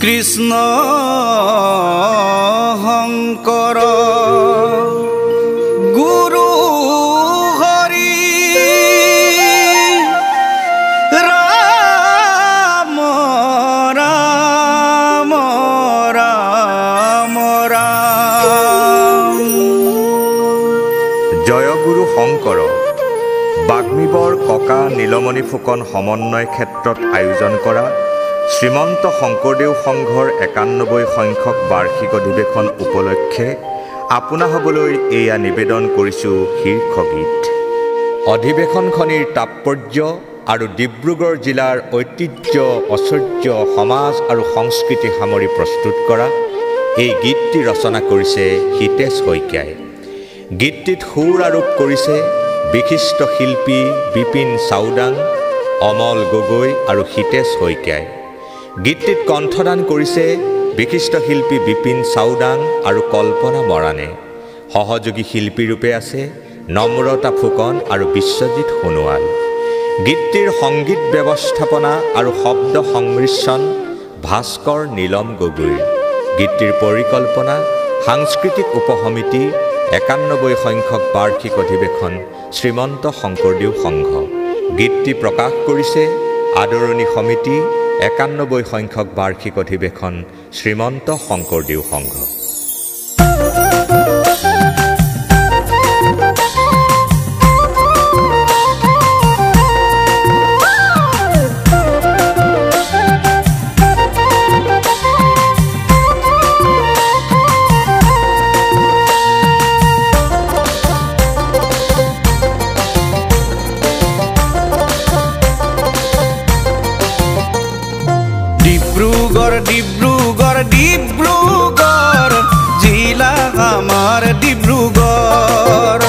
কৃষ্ণ শংকৰ গুৰু হৰি ৰাম ৰাম ৰাম ৰাম। জয় গুৰু শংকৰ বাগ্মীবৰ ককা নীলমণি ফুকন সমন্বয় ক্ষেত্ৰত আয়োজন কৰা শ্ৰীমন্ত শংকৰদেৱ সংঘৰ ৯১ সংখ্যক বাৰ্ষিক অধিৱেশন উপলক্ষে আপোনাসবলৈ এয়া নিবেদন কৰিছোঁ শীৰ্ষগীত। অধিৱেশনখনিৰ তাৎপৰ্য আৰু ডিব্ৰুগড় জিলাৰ ঐতিহ্য ঐশ্বৰ্য সমাজ আৰু সংস্কৃতি সামৰি প্ৰস্তুত কৰা এই গীতটি ৰচনা কৰিছে হিতেশ শইকীয়াই। গীতটিত সুৰ আৰোপ কৰিছে বিশিষ্ট শিল্পী বিপিন চাওডাং, অমল গগৈ আৰু হিতেশ শইকীয়াই। গীতটিত কণ্ঠদান কৰিছে বিশিষ্ট শিল্পী বিপিন চাওডাং আৰু কল্পনা মৰাণে। সহযোগী শিল্পীৰূপে আছে নম্ৰতা ফুকন আৰু বিশ্বজিৎ সোণোৱাল। গীতটিৰ সংগীত ব্যৱস্থাপনা আৰু শব্দ সংমিশ্ৰণ ভাস্কৰ নীলম গগৈৰ। গীতটিৰ পৰিকল্পনা সাংস্কৃতিক উপসমিতি ৯১ সংখ্যক বাৰ্ষিক অধিৱেশন শ্ৰীমন্ত শংকৰদেৱ সংঘ। গীতটি প্ৰকাশ কৰিছে আদৰণি সমিতি ৯১ সংখ্যক বাৰ্ষিক অধিৱেশন শ্ৰীমন্ত শংকৰদেৱ সংঘ। ডিব্ৰুগড় ডিব্ৰুগড় জিলা আমাৰ ডিব্ৰুগড়।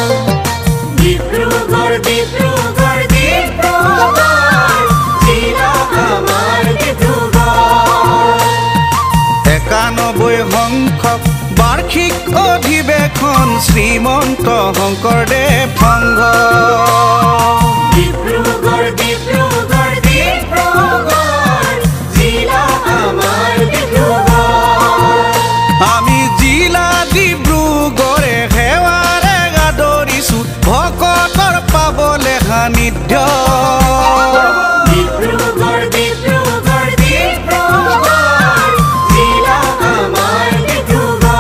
ডিব্ৰুগড় ডিব্ৰুগড় ডিব্ৰুগড় জিলা আমাৰ ডিব্ৰুগড়। ৯১ সংখ্যক বাৰ্ষিক অধিৱেশন শ্ৰীমন্ত শংকৰদেৱ সংঘ। ডিব্ৰুগড় ডিব্ৰুগড় ডিব্ৰুগড় জিলা আমাৰ ডিব্ৰুগড়। আমি জিলা ডিব্ৰুগড়ে সেৱাৰে আদৰিছোঁ ভকতৰ পাবলে সান্নিধ্য। ডিব্ৰুগড় ডিব্ৰুগড় ডিব্ৰুগড় জিলা আমাৰ ডিব্ৰুগড়।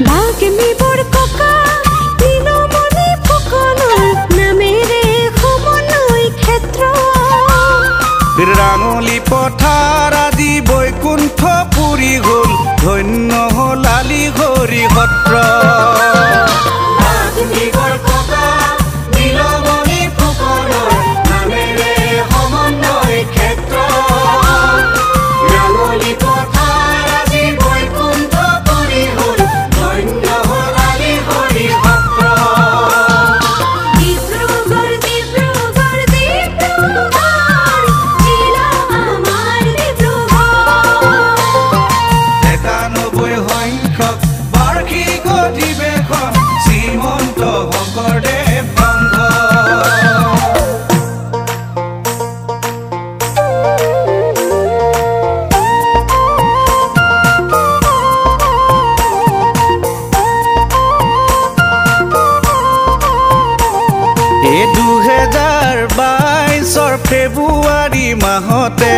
বাগ্মীবৰ ককা নীলমণি ফুকনৰ নামেৰে সমন্বয় ক্ষেত্ৰ। ৰাঙলী পথাৰ আজি বৈকুণ্ঠ পুৰি গ'ল, ধন্য হ'ল আলি হৰি সত্ৰ। বাগ্মীবৰ ককা নীলমণি ফুকনৰ নামেৰে সমন্বয় ক্ষেত্ৰ। ৰাঙলী পথাৰ আজি বৈকুণ্ঠ পুৰি গ'ল, ধন্য হ'ল আলি হৰি সত্ৰ। ডিব্ৰুগড় ডিব্ৰুগড় ডিব্ৰুগড় জিলা আমাৰ ডিব্ৰুগড়। ৯১ সংখ্যক বাৰ্ষিক অধিৱেশন শ্ৰীমন্ত শংকৰদেৱ সংঘ। এই ২০২২ ফেব্ৰুৱাৰী মাহতে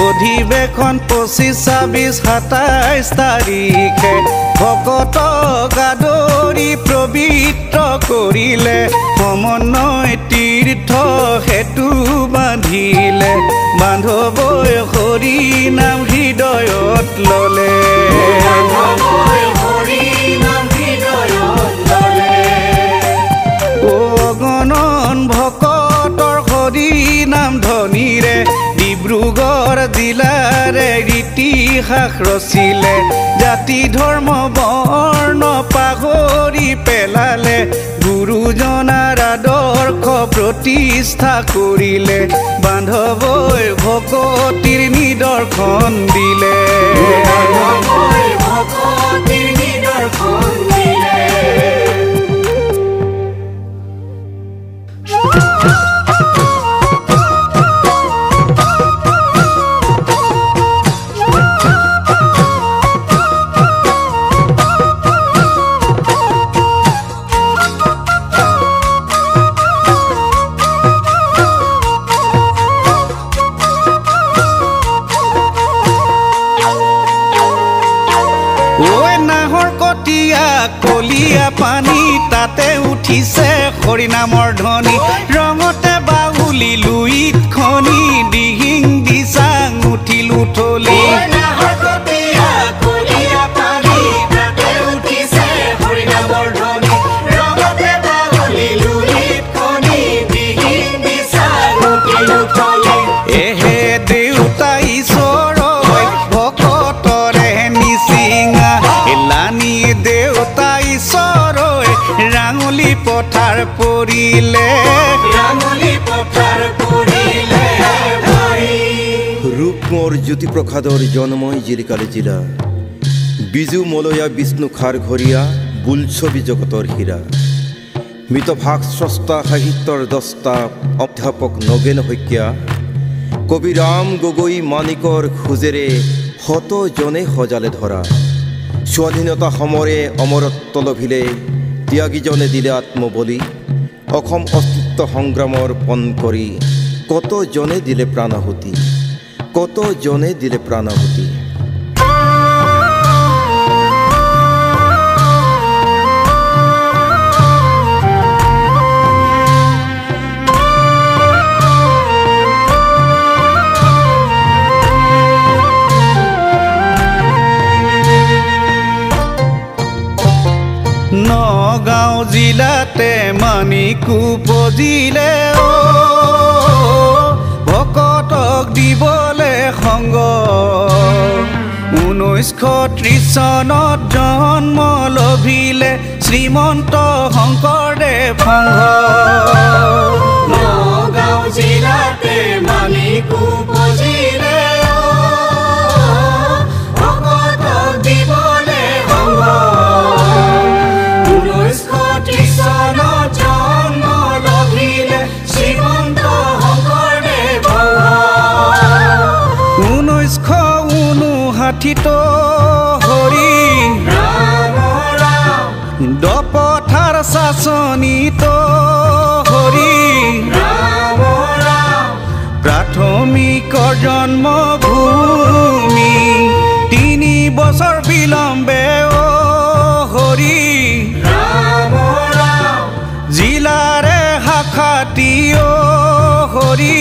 অধিৱেশন ২৫, ২৬, ২৭ তাৰিখে ভকতক আদৰি পবিত্ৰ কৰিলে, সমন্বয় তীৰ্থ সেতু বান্ধিলে, বান্ধৱই হৰি নাম হৃদয়ত ল'লে। হৰি নাম হৃদয়ত ল'লে। অগণন ভকতৰ হৰি নাম ধ্বনিৰে ডিব্ৰুগড় জিলাৰে ইতিহাস ৰচিলে জাতি ধৰ্ম বৰ্ণ পাহৰি পেলালে গুৰুজনাৰ আদৰ্শ প্ৰতিষ্ঠা কৰিলে বান্ধৱই ভকতিৰ নিদৰ্শন দিলে কলিয়া পানী তাতে উঠিছে হৰিনামৰ ধ্বনি ৰঙতে বাউলি লুইত খনি দিহিং দিচাং উঠিল উঠলি এহে দেউতা ঈশ্বৰ ভকতৰে নিচিঙা এলানি দেউতা ঈশ্বৰ ৰাঙলী পথাৰ পৰিলে ৰূপমৰ জ্যোতিপ্ৰসাদৰ জন্মই জিলিকালি জিলা বিজু মলয়া বিষ্ণু খাৰ ঘৰিয়া বুলছবি জগতৰ হীৰা মিতভাগ স্ৰষ্টা সাহিত্যৰ দস্তা অধ্যাপক নগেন শইকীয়া কবি ৰাম গগৈ মানিকৰ খোজেৰে শতজনে সজালে ধৰা স্বাধীনতা সমৰে অমৰত্ব লভিলে ত্যাগীজনে দিলে আত্মবলি অসম অস্তিত্ব সংগ্ৰামৰ পণ কৰি কতজনে দিলে প্ৰাণাহুতি কতজনে দিলে প্ৰাণাহুতি নগাঁও জিলাতে মানিকু পজিলে ভকতক দিবলে সংগ 1930 চনত জন্ম লভিলে শ্ৰীমন্ত শংকৰদেৱ সংঘ নগাঁও জিলাতে মানিকু পজিলে ভকতক দিবলে সংগ 1930 চনত জন্ম লভিলে শ্ৰীমন্ত শংকৰদেৱ সংঘ 1959 হৰি দপথাৰ শাসনিত হৰি প্ৰাথমিকৰ জন্মভূমি 3 বছৰ বিলম্বে হৰি জিলাৰে শাখাটি হৰি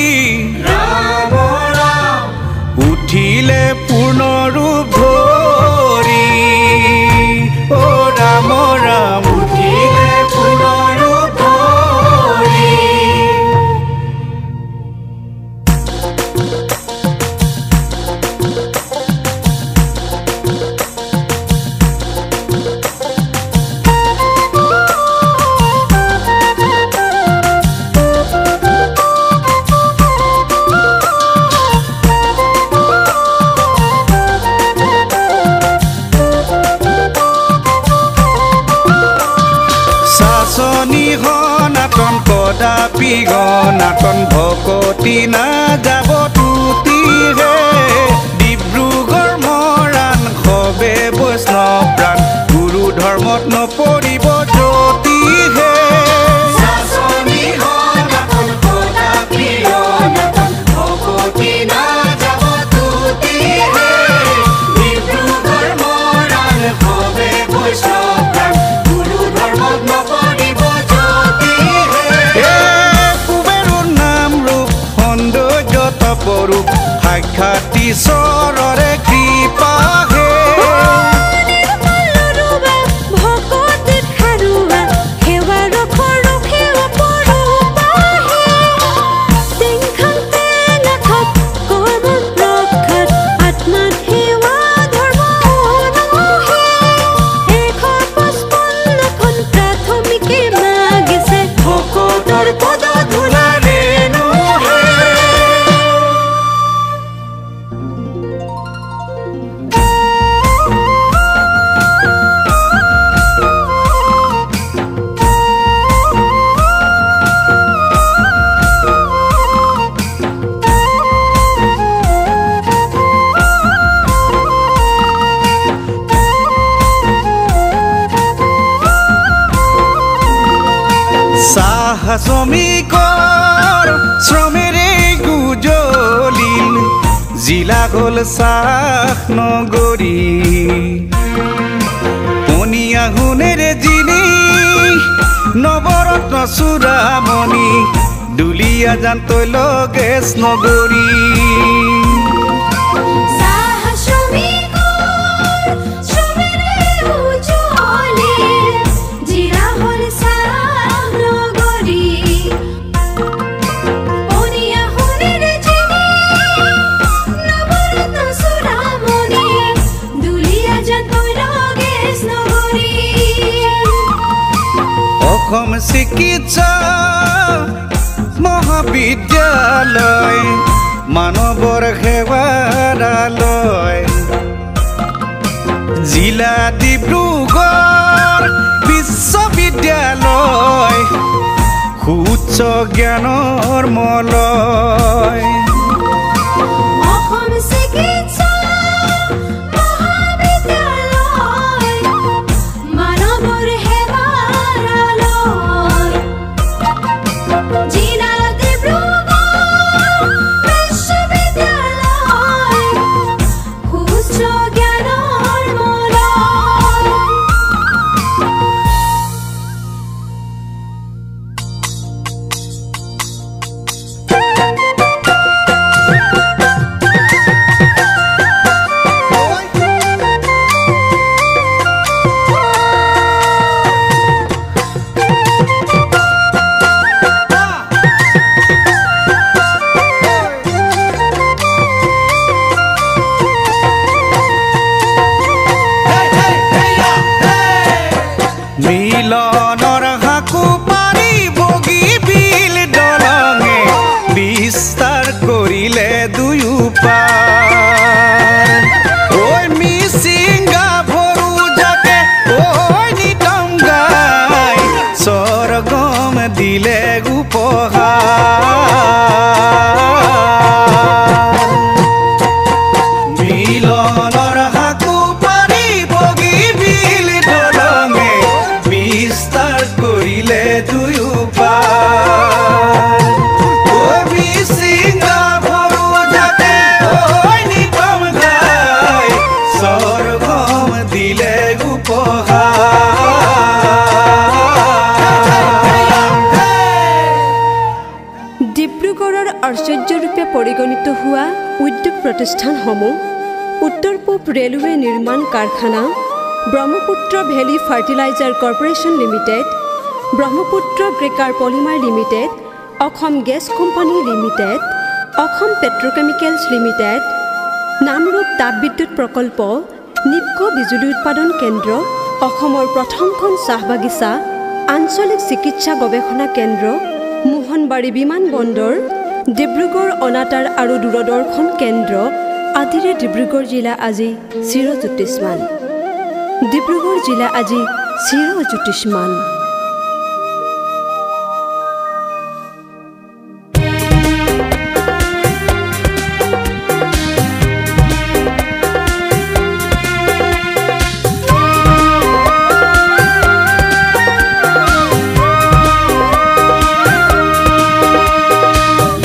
উঠিলে পূৰ্ণ ৰূপ ধৰি ও ৰাম ৰাম উঠিলে পূৰ্ণ ৰূপ ধৰি নাটন কদাপি গনাটন ভকতি না যাব তুতিহে ডিব্ৰুগড় মৰাণ সবে বৈষ্ণৱ প্ৰাণ গুৰু ধৰ্মত নপৰিব জ্যোতিহে ভকতি না যাব তুতিহে ডিব্ৰুগড় মৰাণ সবে বৈষ্ণৱ প্ৰাণ গুৰু ধৰ্মত নপৰিব সাক্ষাৎ শ্ৰমিকৰ শ্ৰমেৰে গুজলিল জিলা গ'ল চাহ নগৰী পনীয়া সোণেৰে জিনি নৱৰত্ন চূড়ামণি দুলীয়া জান তৈল গেছ নগৰী অসম চিকিৎসা মহাবিদ্যালয় মানৱৰ সেৱাৰালয় জিলা ডিব্ৰুগড় বিশ্ববিদ্যালয় সুউচ্চ জ্ঞানৰ মলয় মিলনৰ হাকু পাৰি বগী বিল দলঙে বিস্তাৰ কৰিলে দুয়ো পাৰ ঐ মিচিংগা ভৰু যাকে ঐ নিতম গাই স্বৰ্গম দিলে উপহাৰ মিলনৰ হাকু পাৰি বগী বিল দলঙে বিস্তাৰ কৰিলে দুয়ো পাৰ ঐ মিচিংগা ভৰু যাকে ঐ নিতম গাই স্বৰ্গম দিলে ডিব্ৰুগড়ৰ আশ্চৰ্যৰূপে পৰিগণিত হোৱা উদ্যোগ প্ৰতিষ্ঠানসমূহ উত্তৰ পূব ৰেলৱে নিৰ্মাণ কাৰখানা Brahmaputra valley fertiliser corporation limited Brahmaputra cracker polymer limited Assam gas company limited Assam petrochemicals limited Namrup তাপবিদ্যুৎ প্ৰকল্প নিপকো বিজুলী উৎপাদন কেন্দ্ৰ অসমৰ প্ৰথমখন চাহ বাগিচা আঞ্চলিক চিকিৎসা গৱেষণা কেন্দ্ৰ মোহনবাৰী বিমান বন্দৰ ডিব্ৰুগড় অনাতাঁৰ আৰু দূৰদৰ্শন কেন্দ্ৰ আদিৰে ডিব্ৰুগড় জিলা আজি চিৰজ্যোতিষ্মান ডিব্ৰুগড় জিলা আজি চিৰজ্যোতিষ্মান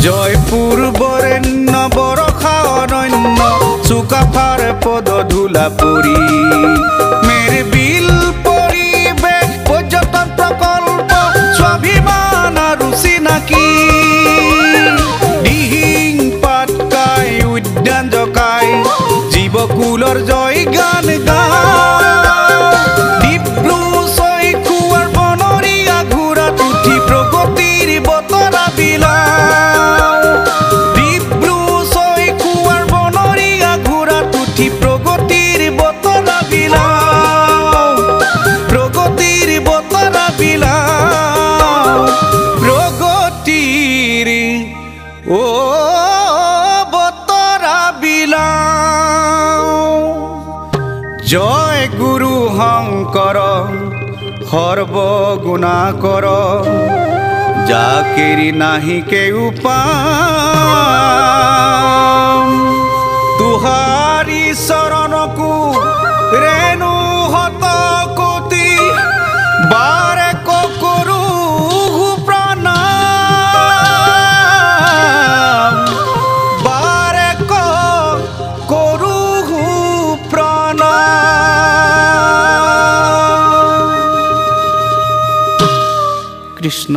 জয়পুৰ বৰেণ্য বৰষা অৰণ্য চুকাফাৰ পদ ধূলা পৰি মেৰ বিল পৰিৱেশ পৰ্যটন প্ৰকল্প স্বাভিমান আৰু চিনাকি দিহিং পাটকাই উদ্যান জকাই জীৱকুলৰ জয় গান ডিব্ৰু চৈখোৱাৰ বনৰীয়া ঘোঁৰাত উঠি প্ৰগতিৰ বতৰা বিলাও ডিব্ৰু চৈখোৱাৰ বনৰীয়া ঘোঁৰাত উঠি প্ৰগতিৰ বতৰা বিলাও প্ৰগতিৰ বতৰা বিলাও প্ৰগতিৰ বতৰা বিলাও জয় গুৰু শংকৰ সৰ্বগুণাকৰ যাকেৰি নাহি কেউ পাম তুহাৰি চৰণকু ৰেণু হত কোটি বাৰে ককৰু প্ৰণাম কৃষ্ণ।